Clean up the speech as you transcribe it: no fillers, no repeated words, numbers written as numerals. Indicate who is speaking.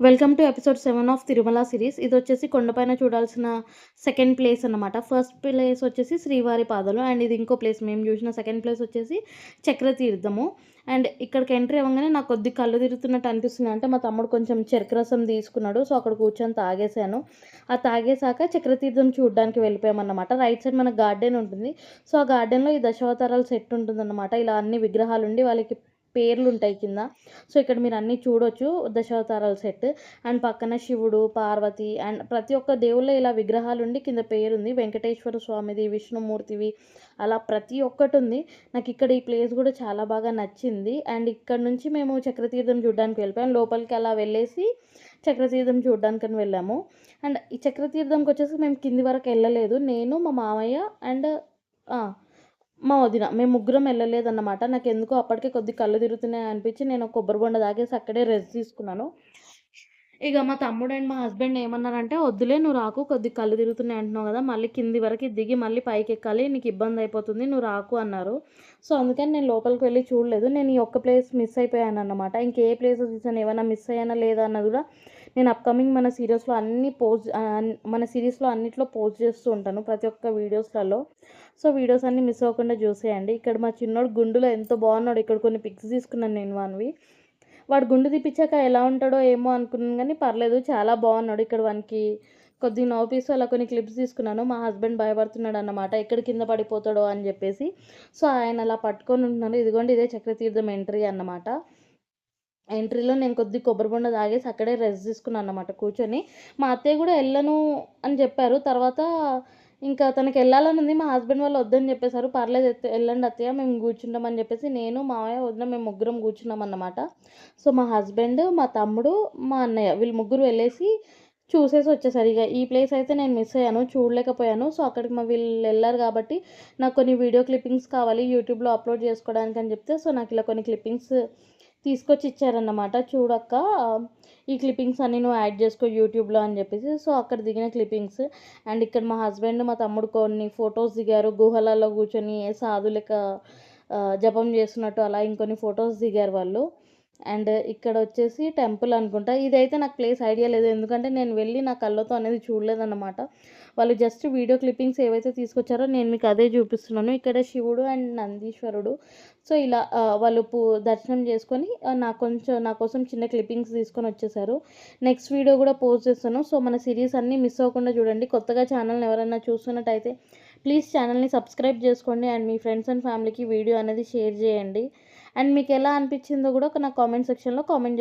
Speaker 1: Welcome to episode 7 ఆఫ్ Tirumala series. ఇదొచ్చేసి కొండపైన చూడాల్సిన సెకండ్ ప్లేస్ అనమాట. ఫస్ట్ ప్లేస్ వచ్చేసి శ్రీవారి పాదాలు అండ్ ఇది ఇంకో ప్లేస్ మేము చూసిన సెకండ్ ప్లేస్ వచ్చేసి చక్రతీర్థము. అండ్ ఇక్కడికి ఎంట్రీ అవ్వగానే నాకు కొద్దిగా కళ్ళు తిరుగుతున్నట్టు అనిపిస్తుంది. అంటే మా తమ్ముడు కొంచెం చెరుకు రసం తీసుకున్నాడు. సో, అక్కడ కూర్చొని తాగేశాను. ఆ తాగేశాక చక్రతీర్థం చూడడానికి వెళ్ళిపోయామన్నమాట. రైట్ సైడ్ మనకు గార్డెన్ ఉంటుంది. సో, ఆ గార్డెన్‌లో ఈ దశావతారాల సెట్ ఉంటుందన్నమాట. ఇలా అన్ని విగ్రహాలుండి వాళ్ళకి పేర్లుంటాయి కింద. సో, ఇక్కడ మీరు అన్నీ చూడొచ్చు దశావతారాల సెట్. అండ్ పక్కన శివుడు, పార్వతి అండ్ ప్రతి ఒక్క దేవుళ్ళో ఇలా విగ్రహాలుండి కింద పేరుంది. వెంకటేశ్వర స్వామిది, విష్ణుమూర్తివి అలా ప్రతి ఒక్కటుంది. నాకిక్కడ ఈ ప్లేస్ గూడా చాలా బాగా నచ్చింది. అండ్ ఇక్కడ నుంచి మేము చక్రతీర్థం చూడ్డానికి వెళ్ళిపోయాం. లోపలికి అలా వెళ్ళేసి చక్రతీర్థం చూడ్డానికని వెళ్ళాము. అండ్ ఈ చక్రతీర్థంకొచ్చేసి మేము కింది వరకు ఎళ్ళలేదు. నేను, మా మామయ్య అండ్ ఆ! మా వదిన. మేము ముగ్గురం ఎళ్ళలేదన్నమాట. నాకెందుకో అప్పటికే కొద్దిగా కళ్ళు తిరుగుతున్నాయి అనిపించి నేను కొబ్బరి బొండ తాగేసి అక్కడే రెస్ట్ తీసుకున్నాను. ఇగ మా తమ్ముడు అండ్ మా హస్బెండ్ ఏమన్నారంటే, "వద్దులే నువ్వు రాకు కొద్దిగా కళ్ళు తిరుగుతున్నాయి అంటున్నావు గదా! మళ్ళీ కింది వరకి దిగి మళ్ళీ పైకెక్కాలి. నీకు ఇబ్బందయిపోతుంది. నువ్వు రాకు" అన్నారు. సో, అందుకని నేను లోపలికి వెళ్లి చూడలేదు. నేను ఈ ఒక్క ప్లేస్ మిస్ అయిపోయానన్నమాట. ఇంకే ప్లేసెస్ చూసాను ఏమన్నా మిస్ అయ్యానా లేదా అన్నది గూడా నేను అప్‌కమింగ్ మన సీరియల్స్‌లో అన్నీ మన సీరీస్‌లో అన్నిట్లో పోస్ట్ చేస్తూ ఉంటాను. ప్రతి ఒక్క వీడియోస్‌లలో. సో, వీడియోస్ అన్నీ మిస్ అవ్వకుండా చూసేయండి. ఇక్కడ మా చిన్నోడు గుండులో ఎంత బాగున్నాడో ఇక్కడ కొన్ని పిక్స్ తీసుకున్నాను నేను వానివి. వాడు గుండు తీపిచ్చాక ఎలా ఉంటాడో ఏమో అనుకున్నాను గానీ పర్లేదు చాలా బాగున్నాడు. ఇక్కడ వానికి కొద్దిగా నవ్వుపిస్తూ అలా కొన్ని క్లిప్స్ తీసుకున్నాను. మా హస్బెండ్ భయపడుతున్నాడన్నమాట. ఎక్కడ కింద పడిపోతాడో అని జెప్పేసి. సో, ఆయన అలా పట్టుకొని ఉంటున్నాడు. ఇదిగోండి ఇదే చక్రతీర్థం ఎంట్రీ అన్నమాట. ఎంట్రీలో నేను కొద్దిగా కొబ్బరి బొండ తాగేసి అక్కడే రెస్ట్ తీసుకున్నానన్నమాట కూర్చొని. మా అత్తయ్య గూడా ఎళ్ళను అని చెప్పారు. తర్వాత ఇంకా తనకెళ్ళాలనుంది. మా హస్బెండ్ వాళ్ళు వద్దని చెప్పేసారు. పర్లేదు ఎళ్ళండి అత్తయ్య మేము కూర్చుంటాం అని చెప్పేసి నేను, మామయ్య, వదిన మేము ముగ్గురం కూర్చున్నామన్నమాట. సో, మా హస్బెండ్, మా తమ్ముడు, మా అన్నయ్య వీళ్ళు ముగ్గురు వెళ్ళేసి చూసేసి వచ్చేసారు. ఇగ ఈ ప్లేస్ అయితే నేను మిస్ అయ్యాను. చూడలేకపోయాను. సో, అక్కడికి వీళ్ళెళ్లారు కాబట్టి నాకు కొన్ని వీడియో క్లిప్పింగ్స్ కావాలి యూట్యూబ్‌లో అప్‌లోడ్ చేసుకోవడానికి అని చెప్తే, సో, నాకిలా కొన్ని క్లిప్పింగ్స్ తీసుకొచ్చి ఇచ్చారన్నమాట. చూడక్క ఈ క్లిప్పింగ్స్ అన్నీ నువ్వు యాడ్ చేసుకో యూట్యూబ్‌లో అని చెప్పేసి. సో, అక్కడ దిగిన క్లిప్పింగ్స్ అండ్ ఇక్కడ మా హస్బెండ్, మా తమ్ముడు కొన్ని ఫోటోస్ దిగారు. గుహలలో కూర్చొని సాధు లెక్క జపం చేస్తున్నట్టు అలా ఇంకొన్ని ఫోటోస్ దిగారు వాళ్ళు. అండ్ ఇక్కడొచ్చేసి టెంపుల్ అనుకుంటా. ఇదైతే నాకు ప్లేస్ ఐడియా లేదు. ఎందుకంటే నేను వెళ్ళి నా కళ్ళతో అనేది చూడలేదన్నమాట. వాళ్ళు జస్ట్ వీడియో క్లిప్పింగ్స్ ఏవైతే తీసుకొచ్చారో నేను మీకు అదే చూపిస్తున్నాను. ఇక్కడ శివుడు అండ్ నందీశ్వరుడు. సో, ఇలా వాళ్ళు దర్శనం చేసుకొని నా కోసం చిన్న క్లిప్పింగ్స్ తీసుకొనొచ్చేసారు. నెక్స్ట్ వీడియో గూడా పోస్ట్ చేస్తాను. సో, మన సీరీస్ అన్నీ మిస్ అవ్వకుండా చూడండి. కొత్తగా ఛానల్‌ని ఎవరైనా చూస్తున్నట్టయితే ప్లీజ్ ఛానల్‌ని సబ్స్క్రైబ్ చేసుకోండి. అండ్ మీ ఫ్రెండ్స్ అండ్ ఫ్యామిలీకి వీడియో అనేది షేర్ చేయండి. అండ్ మీకెలా అనిపించిందో గూడా నాకు కామెంట్ సెక్షన్‌లో కామెంట్